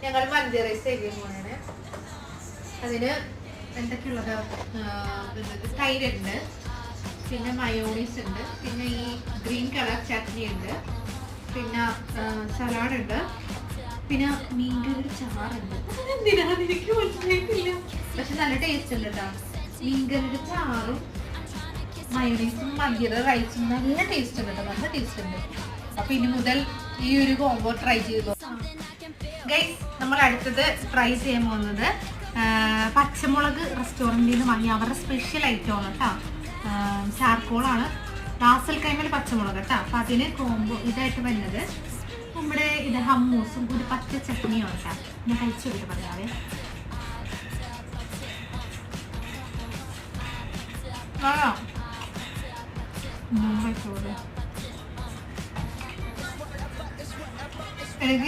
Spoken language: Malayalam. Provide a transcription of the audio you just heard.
ഞങ്ങൾ മന്തി റൈസ് കഴിക്കാൻ പോവാണ്. അതിന് എന്തൊക്കെയുള്ളത്? തൈരുണ്ട്, പിന്നെ മയോണീസ് ഉണ്ട്, പിന്നെ ഈ ഗ്രീൻ കളർ ചട്നി ഉണ്ട്, പിന്നെ സലാഡ് ഉണ്ട്, പിന്നെ മീൻകറി ചാറുണ്ട്. എന്തിനാന്ന് എനിക്ക് മനസ്സിലായിട്ടില്ല, പക്ഷെ നല്ല ടേസ്റ്റ് ഉണ്ട് കേട്ടോ. മീൻകറിയുടെ ചാറും മയോണീസും മന്തിയുടെ റൈസും നല്ല ടേസ്റ്റ് ഉണ്ട് കേട്ടോ, നല്ല ടേസ്റ്റ് ഉണ്ട്. അപ്പൊ ഇനി മുതൽ ഈ ഒരു കോംബോ ട്രൈ ചെയ്തു. ഗൈസ്, നമ്മൾ അടുത്തത് ട്രൈ ചെയ്യാൻ പോകുന്നത് പച്ചമുളക് റെസ്റ്റോറൻറ്റിൽ നിന്ന് വാങ്ങിയ അവരുടെ സ്പെഷ്യൽ ഐറ്റമാണ് കേട്ടോ. ചാർക്കോളാണ്, റാസൽ കൈമൽ പച്ചമുളക് കേട്ടോ. അപ്പം അതിന് കോംബോ ഇതായിട്ട് വരുന്നത് നമ്മുടെ ഇത് ഹമ്മൂസും ഒരു പച്ച ചട്നിയാണ് കേട്ടോ. ഞാൻ കഴിച്ചു നോക്കിയിട്ട് പറയാവേ. കഴിച്ചോളൂ.